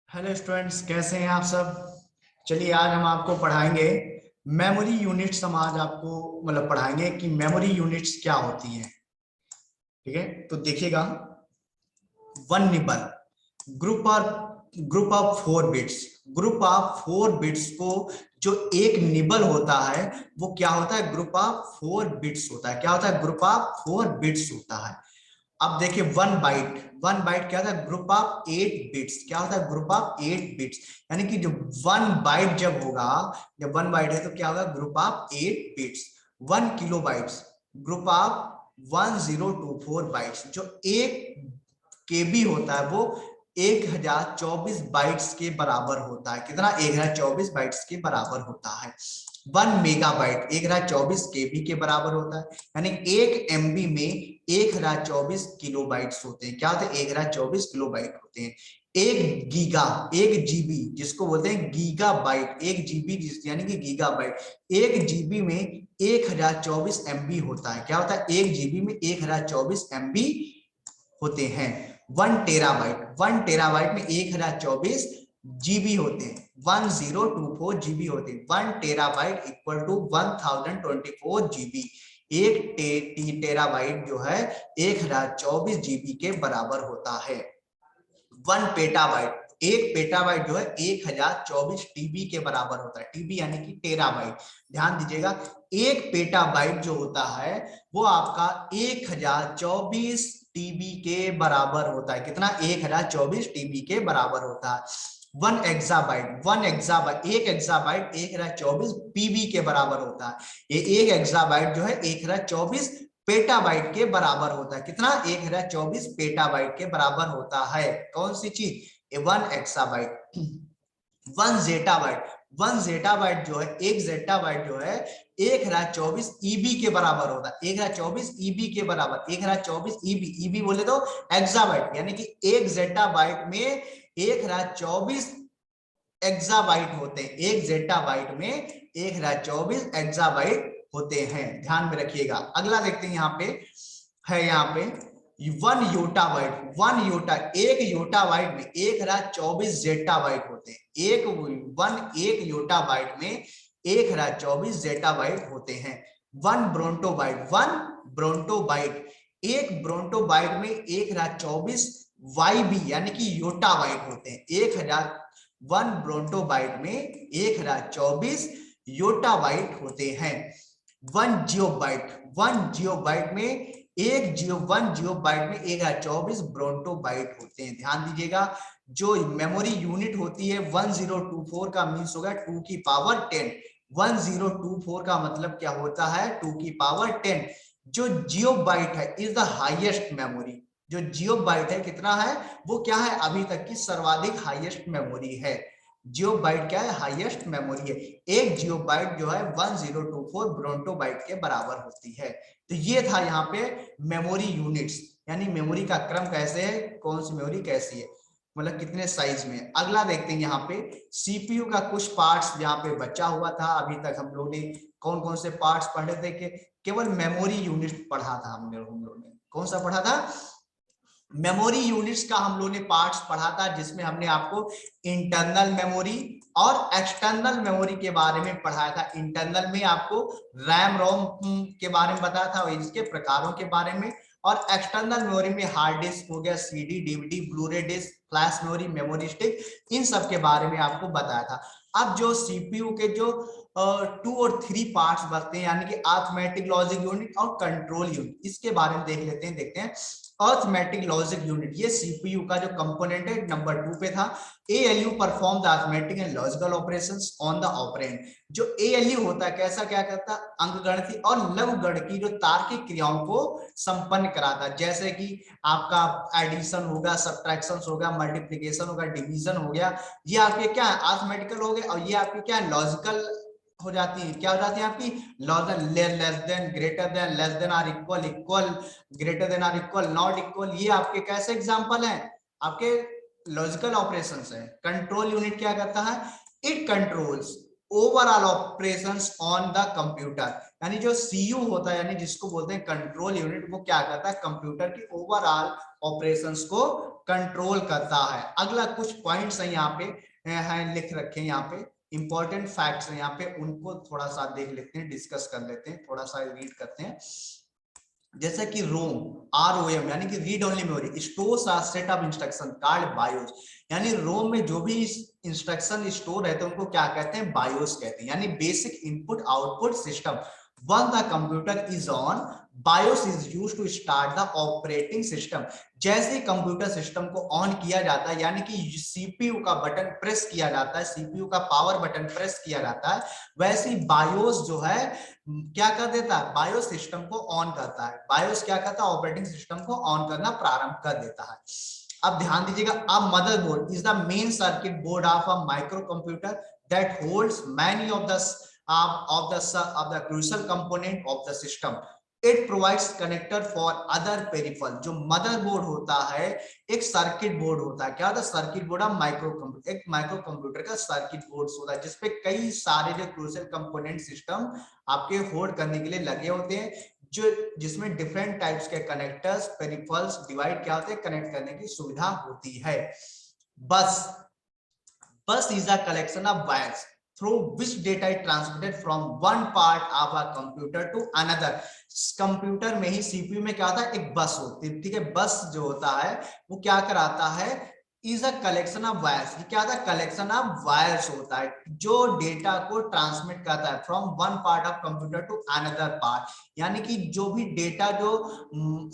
Hello students, कैसे हैं आप सब। चलिए आज हम आपको पढ़ाएंगे मेमोरी यूनिट्स। हम आज आपको पढ़ाएंगे कि मेमोरी यूनिट्स क्या होती हैं। ठीक है, तो देखिएगा। One nibble group of 4 bits. Group of 4 bits को जो एक निबल होता है वो क्या होता है, ग्रुप ऑफ 4 बिट्स होता है। क्या होता है, ग्रुप ऑफ 4 बिट्स होता है। अब देखिए, वन बाइट क्या होता है, ग्रुप ऑफ 8 बिट्स। क्या होता है, ग्रुप ऑफ 8 बिट्स। यानी कि जो वन बाइट जब होगा, जब वन बाइट है तो क्या होगा, group of 8 bits. 1 kilobytes group of 1024 bytes. जो 1 KB होता है वो 1024 बाइट्स के बराबर होता है। कितना, 1024 बाइट्स के बराबर होता है। 1 मेगाबाइट 1024 KB के बराबर होता है। यानी 1 MB में 1024 किलोबाइट्स होते हैं। क्या होते हैं, 1024 किलोबाइट होते हैं। 1 GB जिसको बोलते हैं गीगाबाइट, 1 GB यानी कि गीगाबाइट। 1 GB में 1024 MB होता है। क्या होता है, 1 GB में 1024 MB होते हैं। 1 टेराबाइट में 1024 GB होते हैं। 1024 GB होते हैं। 1 terabyte equal to 1024 GB। 1 terabyte जो है 1024 GB के बराबर होता है। 1 पेटाबाइट, 1 पेटाबाइट जो है 1024 TB के बराबर होता है। TB यानी कि टेराबाइट। ध्यान दीजिएगा, 1 पेटाबाइट जो होता है वो आपका 1024 TB के बराबर होता है। कितना, 1024 TB के बराबर होता है। 1 एक्साबाइट 1024 PB के बराबर होता है। ये 1 एक्साबाइट जो है 1024 पेटाबाइट के बराबर होता है। कितना, 1024 पेटाबाइट के बराबर होता है। कौन सी चीज, 1 एक्साबाइट। 1 जेटाबाइट 1 जेटाबाइट जो है, 1 जेटाबाइट जो है 1024 EB के बराबर होता है। 1024 EB के बराबर, 1024 EB, EB बोले तो एक्साबाइट। यानी कि 1 जेटाबाइट में 1024 एक्साबाइट होते हैं। 1 जेटाबाइट में 1024 एक्साबाइट होते हैं। ध्यान में रखिएगा। अगला देखते हैं, यहाँ पे है, यहाँ पे 1 योटाबाइट। 1 योटाबाइट में 1024 जेटाबाइट होते हैं। एक योटाबाइट में 1024 जेटाबाइट होते हैं। 1 ब्रोंटोबाइट एक ब्रोंटोबाइट में 1024 YB यानी कि योटाबाइट होते हैं। 1 ब्रोंटोबाइट में 1024 योटाबाइट होते हैं। 1 जियोबाइट में 1 जियोबाइट में 1024 ब्रोंटोबाइट होते हैं। ध्यान दीजिएगा, जो मेमोरी यूनिट होती है 1024 का मीन्स होगा 2 की पावर 10। 1024 का मतलब क्या होता है, 2 की पावर 10। जो जियोबाइट है इज द हाईएस्ट मेमोरी। जो जियोबाइट है कितना है, वो क्या है, अभी तक की सर्वाधिक हाईएस्ट मेमोरी है। जियोबाइट क्या है, हाईएस्ट मेमोरी है। एक जियोबाइट जो है 1024 ब्रोंटोबाइट के बराबर होती है। तो ये था यहाँ पे मेमोरी यूनिट्स, यानी मेमोरी का क्रम कैसे है, कौन सी मेमोरी कैसी है, मतलब कितने साइज में। अगला देखते हैं, यहाँ पे सीपीयू का कुछ पार्ट्स यहाँ पे बचा हुआ था। अभी तक हम लोग ने कौन कौन से पार्ट्स पढ़े थे, केवल मेमोरी यूनिट पढ़ा था हम लोग ने। कौन सा पढ़ा था, मेमोरी यूनिट्स का हम लोग ने पार्ट्स पढ़ा था, जिसमें हमने आपको इंटरनल मेमोरी और एक्सटर्नल मेमोरी के बारे में पढ़ाया था। इंटरनल में आपको रैम रोम के बारे में बताया था, इसके प्रकारों के बारे में। और एक्सटर्नल मेमोरी में हार्ड डिस्क हो गया, CD, DVD, Blu-ray disk, flash memory, memory stick, इन सब के बारे में आपको बताया था। अब जो सीपीयू के जो 2 और 3 पार्ट्स बचते हैं, यानी कि अरिथमेटिक लॉजिक यूनिट और कंट्रोल यूनिट, इसके बारे में देख लेते हैं। देखते हैं अरिथमेटिक लॉजिक यूनिट, ये सीपीयू का जो कंपोनेंट है नंबर 2 पे था। ALU perform the arithmetic and logical operations on the operand. जो एएलयू होता है, कैसा क्या करता है, अंकगणितीय और लघुगणकीय जो तार्किक क्रियाओं को संपन्न कराता है। जैसे कि आपका एडिशन होगा, सब्ट्रैक्शन होगा, मल्टीप्लीकेशन होगा, डिवीजन हो गया, ये आपके क्या है, अरिथमेटिकल हो गए। और ये आपके क्या है, लॉजिकल हो जाती है। क्या हो जाती है आपकी, less than, greater than, less than or equal, equal, greater than or equal, not equal. ये आपके कैसे एग्जांपल हैं, आपके लॉजिकल ऑपरेशंस है। कंट्रोल यूनिट क्या करता है, it controls overall operations on the computer, यानी जो सीयू होता है, यानी जिसको बोलते हैं कंट्रोल यूनिट, वो क्या करता है, कंप्यूटर की ओवरऑल ऑपरेशंस को कंट्रोल करता है। अगला कुछ पॉइंट्स है यहाँ पे हैं लिख रखे हैं, यहाँ पे इंपॉर्टेंट फैक्ट्स हैं यहाँ पे, उनको थोड़ा सा देख लेते हैं, डिस्कस कर लेते हैं, थोड़ा सा रीड करते हैं। जैसे कि रोम, ROM यानी कि read only memory, stores a set of instruction called BIOS, यानी रोम में जो भी इंस्ट्रक्शन स्टोर रहते हैं उनको क्या कहते हैं, बायोस कहते हैं, यानी basic input output system. When the computer is on, BIOS is used to start the operating system। जैसे ही कंप्यूटर सिस्टम को ऑन किया जाता है, यानी कि सीपीयू का बटन प्रेस किया जाता है, सीपीयू का पावर बटन प्रेस किया जाता है, वैसे ही बायोस जो है क्या कर देता है, बायोस सिस्टम को ऑन करता है। बायोस क्या करता है, ऑपरेटिंग सिस्टम को ऑन करना प्रारंभ कर देता है। अब ध्यान दीजिएगा, अब motherboard is the main circuit board of a micro computer that holds many of the crucial component of the system। It provides connector for other peripheral। जो मदरबोर्ड होता है एक सर्किट बोर्ड होता है, क्या होता है, circuit board of micro computer, एक माइक्रो कंप्यूटर का सर्किट बोर्ड होता है जिसपे कई सारे जो क्रूशियल कंपोनेंट सिस्टम आपके होल्ड करने के लिए लगे होते हैं, जो जिसमें डिफरेंट टाइप्स के कनेक्टर्स पेरिफेरल्स डिवाइड क्या होते हैं, कनेक्ट करने की सुविधा होती है। बस is a collection of wires through which data is transmitted from one part of a computer to another। Computer में ही सीपीयू में क्या होता है, एक बस होती है, ठीक है। बस जो होता है वो क्या कराता है, is a collection of wires, क्या होता है, कलेक्शन ऑफ वायर्स होता है जो डेटा को ट्रांसमिट करता है from one part of computer to another part, यानी कि जो भी डेटा जो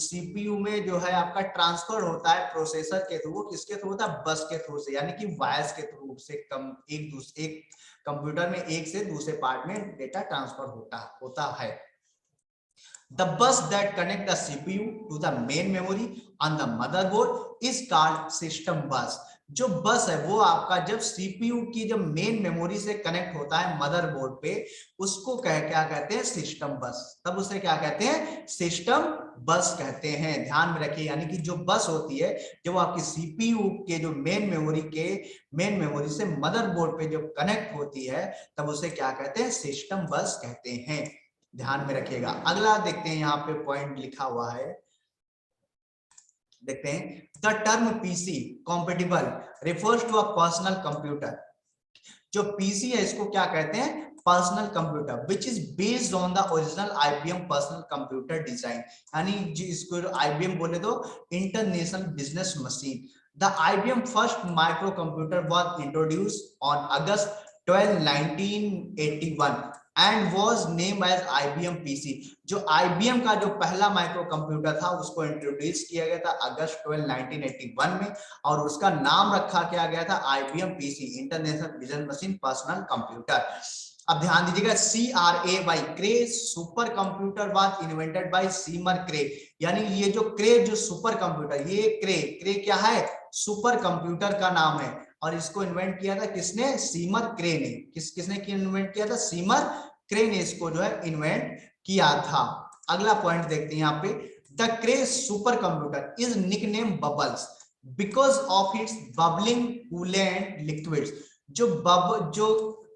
सीपीयू में जो है आपका ट्रांसफर होता है प्रोसेसर के थ्रू, वो किसके थ्रू होता है, बस के थ्रू से, यानी कि वायर्स के थ्रू से एक कंप्यूटर में एक से दूसरे पार्ट में डेटा ट्रांसफर होता है। The bus that connect the CPU to the main memory on the motherboard is called system bus। जो बस है वो आपका जब सीपीयू की जब मेन मेमोरी से कनेक्ट होता है मदरबोर्ड पे, उसको क्या कहते हैं, सिस्टम बस। तब उसे क्या कहते हैं, सिस्टम बस कहते हैं, ध्यान में रखिए। यानी कि जो बस होती है जब आपकी सीपीयू के जो मेन मेमोरी से मदरबोर्ड पे जब कनेक्ट होती है, तब उसे क्या कहते हैं, सिस्टम बस कहते हैं, ध्यान में रखिएगा। अगला देखते हैं, यहाँ पे पॉइंट लिखा हुआ है, देखते हैं। The term PC compatible refers to a personal computer. जो पीसी है इसको क्या कहते हैं, personal computer which is based on the original IBM personal computer design, यानी जिसको आईबीएम बोले तो international business machine. The IBM first micro computer was introduced on August 12, 1981 and was name as IBM PC। जो IBM का जो पहला micro computer था उसको इंट्रोड्यूस किया गया था अगस्त 12, 1981 में, और उसका नाम रखा क्या गया था, IBM PC, international business machine personal computer. अब ध्यान दीजिएगा, CRAY Cray super computer was invented by Seymour Cray, यानी ये जो क्रे जो सुपर कंप्यूटर, ये क्रे क्या है, सुपर कंप्यूटर का नाम है, और इसको इन्वेंट किया था किसने, सीमर क्रे ने। किसने इन्वेंट किया था, सीमर क्रे ने इसको जो है इन्वेंट किया था। अगला पॉइंट देखते हैं यहाँ पे, the cray super computer is nickname bubbles because of its bubbling coolant liquids. जो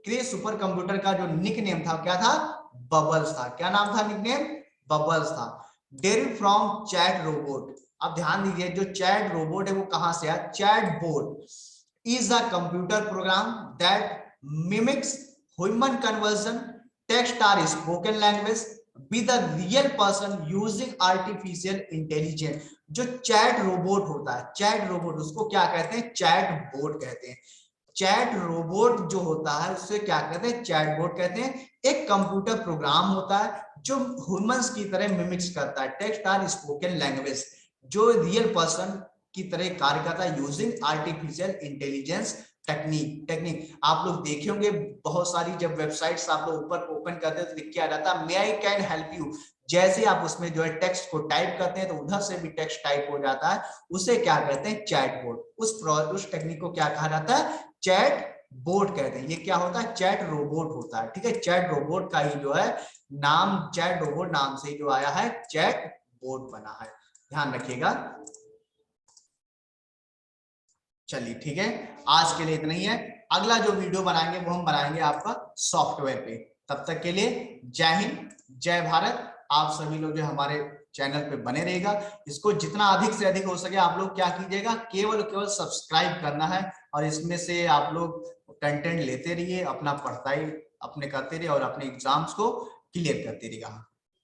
क्रे सुपर कंप्यूटर का जो निकनेम था क्या था, बबल्स था। क्या नाम था, निकनेम बबल्स था। डेरिव फ्रॉम चैट रोबोट। अब ध्यान दीजिए, जो चैट रोबोट है वो कहां से आया, chat board is a computer program that mimics human conversion text or spoken language with a real person using artificial intelligence। जो चैट रोबोट होता है, चैट रोबोट उसको क्या कहते हैं, चैट बोट कहते हैं। चैट रोबोट जो होता है उससे क्या कहते हैं, चैट बोट कहते हैं। एक कंप्यूटर प्रोग्राम होता है जो ह्यूमंस की तरह मिमिक्स करता है टेक्स्ट और स्पोकन लैंग्वेज, जो रियल पर्सन की तरह कार्य करता है यूजिंग आर्टिफिशियल इंटेलिजेंस टेक्निक। आप लोग देखे होंगे बहुत सारी जब वेबसाइट्स आप लोग ऊपर ओपन करते हैं तो लिख के आ जाता है मे आई कैन हेल्प यू। जैसे आप उसमें जो है टेक्स्ट को टाइप करते हैं तो उधर से भी टेक्स्ट टाइप हो जाता है, उसे क्या कहते हैं, चैट बोर्ड। उस टेक्निक को क्या कहा जाता है, चैट बोर्ड कहते हैं। ये क्या होता है, चैट रोबोट होता है, ठीक है। चैट रोबोट का ही जो है नाम, चैट रोबोट नाम से जो आया है चैट बोर्ड बना है, ध्यान रखिएगा। चलिए ठीक है, आज के लिए इतना ही है। अगला जो वीडियो बनाएंगे वो हम बनाएंगे आपका सॉफ्टवेयर पे। तब तक के लिए जय हिंद, जय भारत। आप सभी लोग जो हमारे चैनल पे बने रहेगा, इसको जितना अधिक से अधिक हो सके आप लोग क्या कीजिएगा, केवल सब्सक्राइब करना है और इसमें से आप लोग कंटेंट लेते रहिए, अपना पढ़ाई अपने करते रहिए और अपने एग्जाम्स को क्लियर करते रहिएगा।